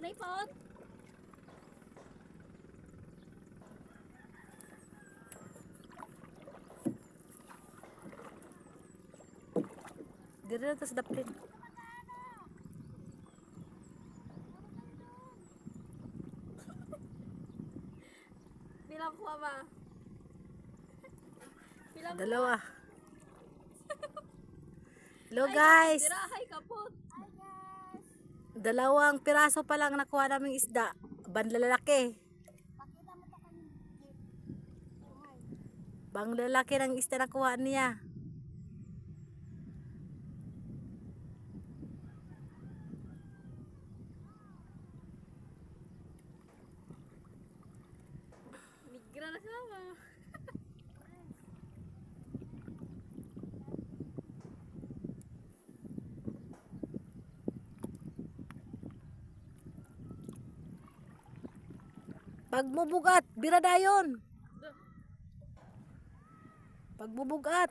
May pot. Dito na to sa daplin. Bilang kuha ba? Bilang Dalawa. Hello guys. Tirahay kapot. Dalawang piraso pa lang nakuha naming isda. Banlalaki. Bang lalaki ng isda nakuha niya. Migra na sama. Pag mubugat, birada yun. Pag mubugat.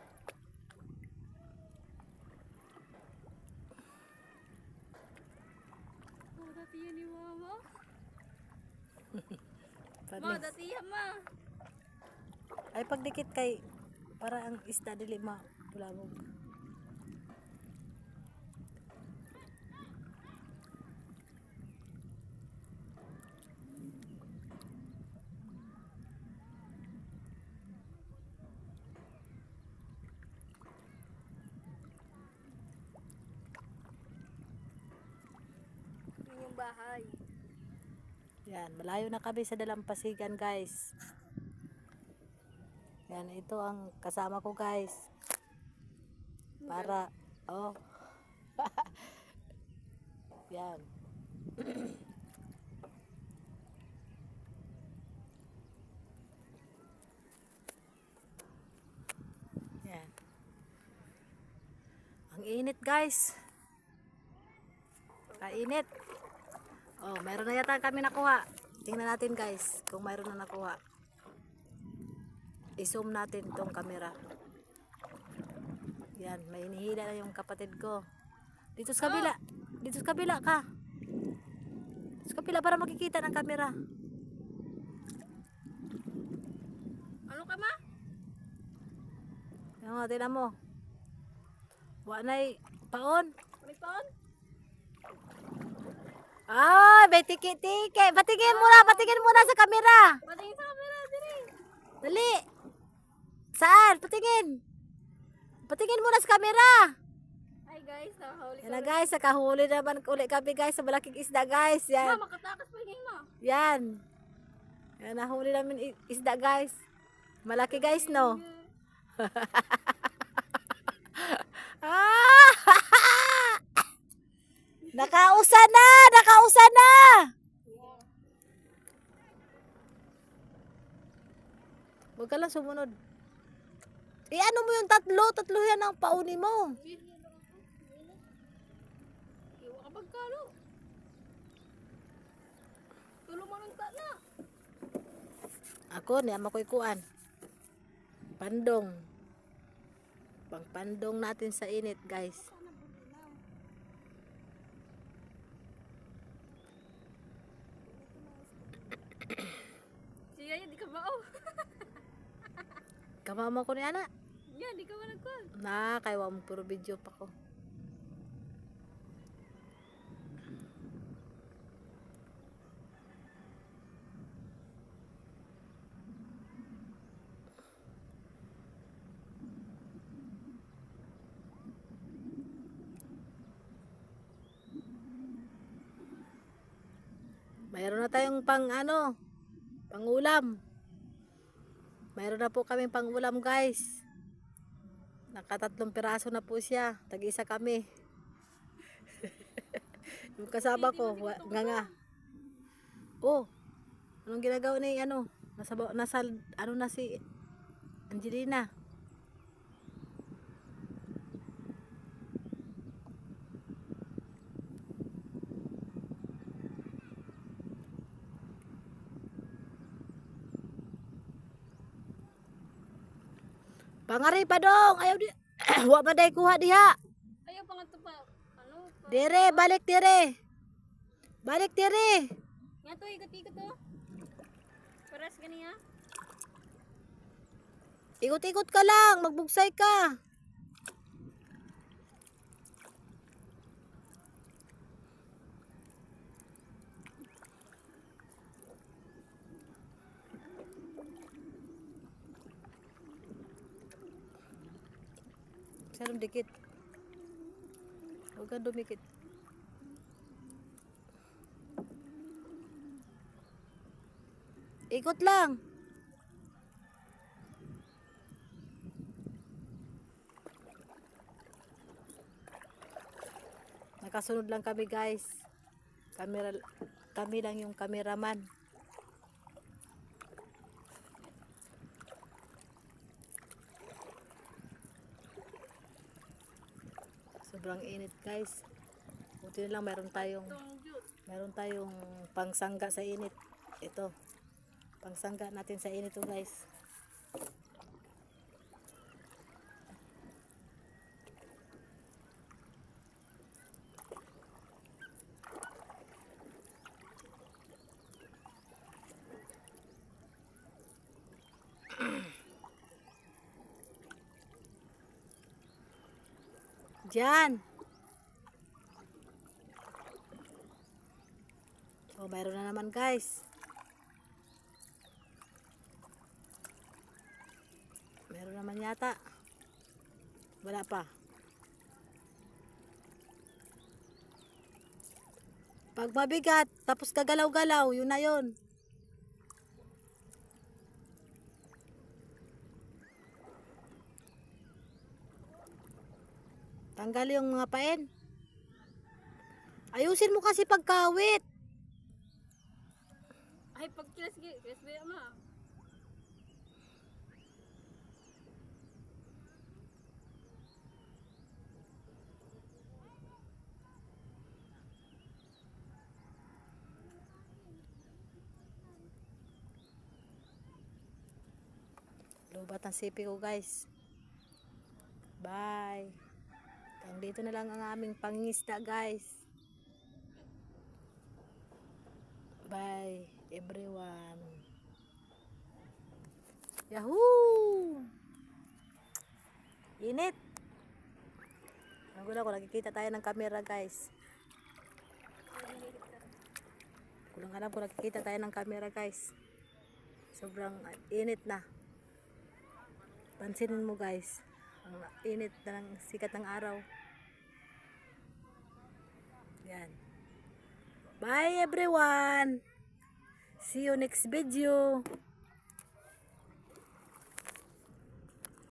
Oh, dati yan ni mama. Ma, Panis. dati yan ma. Ay pagdikit kay para ang isda dili bulabog. Yun yung bahay. Yan, malayo na kami sa Dalampasigan guys. Yan, ito ang kasama ko guys. Para, oh. Yan. Yan. Ang init guys. Kainit. Oh, mayroon na yata kami nakuha. Tingnan natin guys kung mayroon na nakuha. I-zoom natin tong camera. Yan, may inihila na yung kapatid ko. Dito sa kabila. Dito sa kabila ka. Sa kabila para makikita ng camera. Ano ka ma? Yan o, tingnan mo. Wanay paon. May pot? Ah, may tiki-tiki. Patingin muna sa camera. Patingin sa camera, diri. Dali. Saan? Patingin. Patingin muna sa camera. Ay guys, nakahuli Yan na guys, nakahuli naman ulit kami guys sa malaking isda guys. Ma, Yan. makatakas pa yung ma. Yan. Yan, nahuli namin isda guys. Malaki guys, no? Ah! Nakausa na! Nakausa na! Huwag ka lang sumunod. Ano mo yung tatlo yan ang pauni mo. Iwa ka pagkalo. Tulong mo ng na. Ako, niyama ko'y kuan. Pandong. Pangpandong natin sa init, guys. Siya yan, di ka ba? Oh. Kamama ko ni ana. Yan, di ka ba nagkuhan? Na, kay wa mo puro video pa ko. Mayroon na tayong pangulam. Mayroon na po kaming pangulam guys. Nakatatlong piraso na po siya. Tag-isa kami. Yung kasama ko, nga. Oh, anong ginagawa ni nasa na si Angelina? Pangari pa dong, ayaw di. Wa pa day kuha diha. Ayaw pa nga ito pa. Ano? Dire, balik dire. Balik diri. Nga to, ikot-ikot to. Paras ganiya. Ikot-ikot ka lang, magbugsay ka. Sarong dikit. Huwag kang dumikit. Ikot lang. Nakasunod lang kami guys. Kami lang yung cameraman. Sobrang init guys. Buti na lang meron tayong pangsangga sa init. Ito. Pangsangga natin sa init to guys. Diyan. Oh, mayroon na naman guys. Meron naman yata. Wala pa. Pag mabigat, tapos kagalaw-galaw, yun na yun. Tanggal yung mga pain. Ayusin mo kasi pagkawit. Ay, pag kilas ba ma? Lubat ang sipi ko guys. Bye. Hanggang dito na lang ang aming pangingisda guys. Bye everyone. Yahoo! Init. Ako nakikita tayo ng camera guys. Kulang alam kung nakikita tayo ng camera guys. Sobrang init na. Pansinin mo guys. Ang init na ng sikat ng araw. Yan. Bye everyone. See you next video.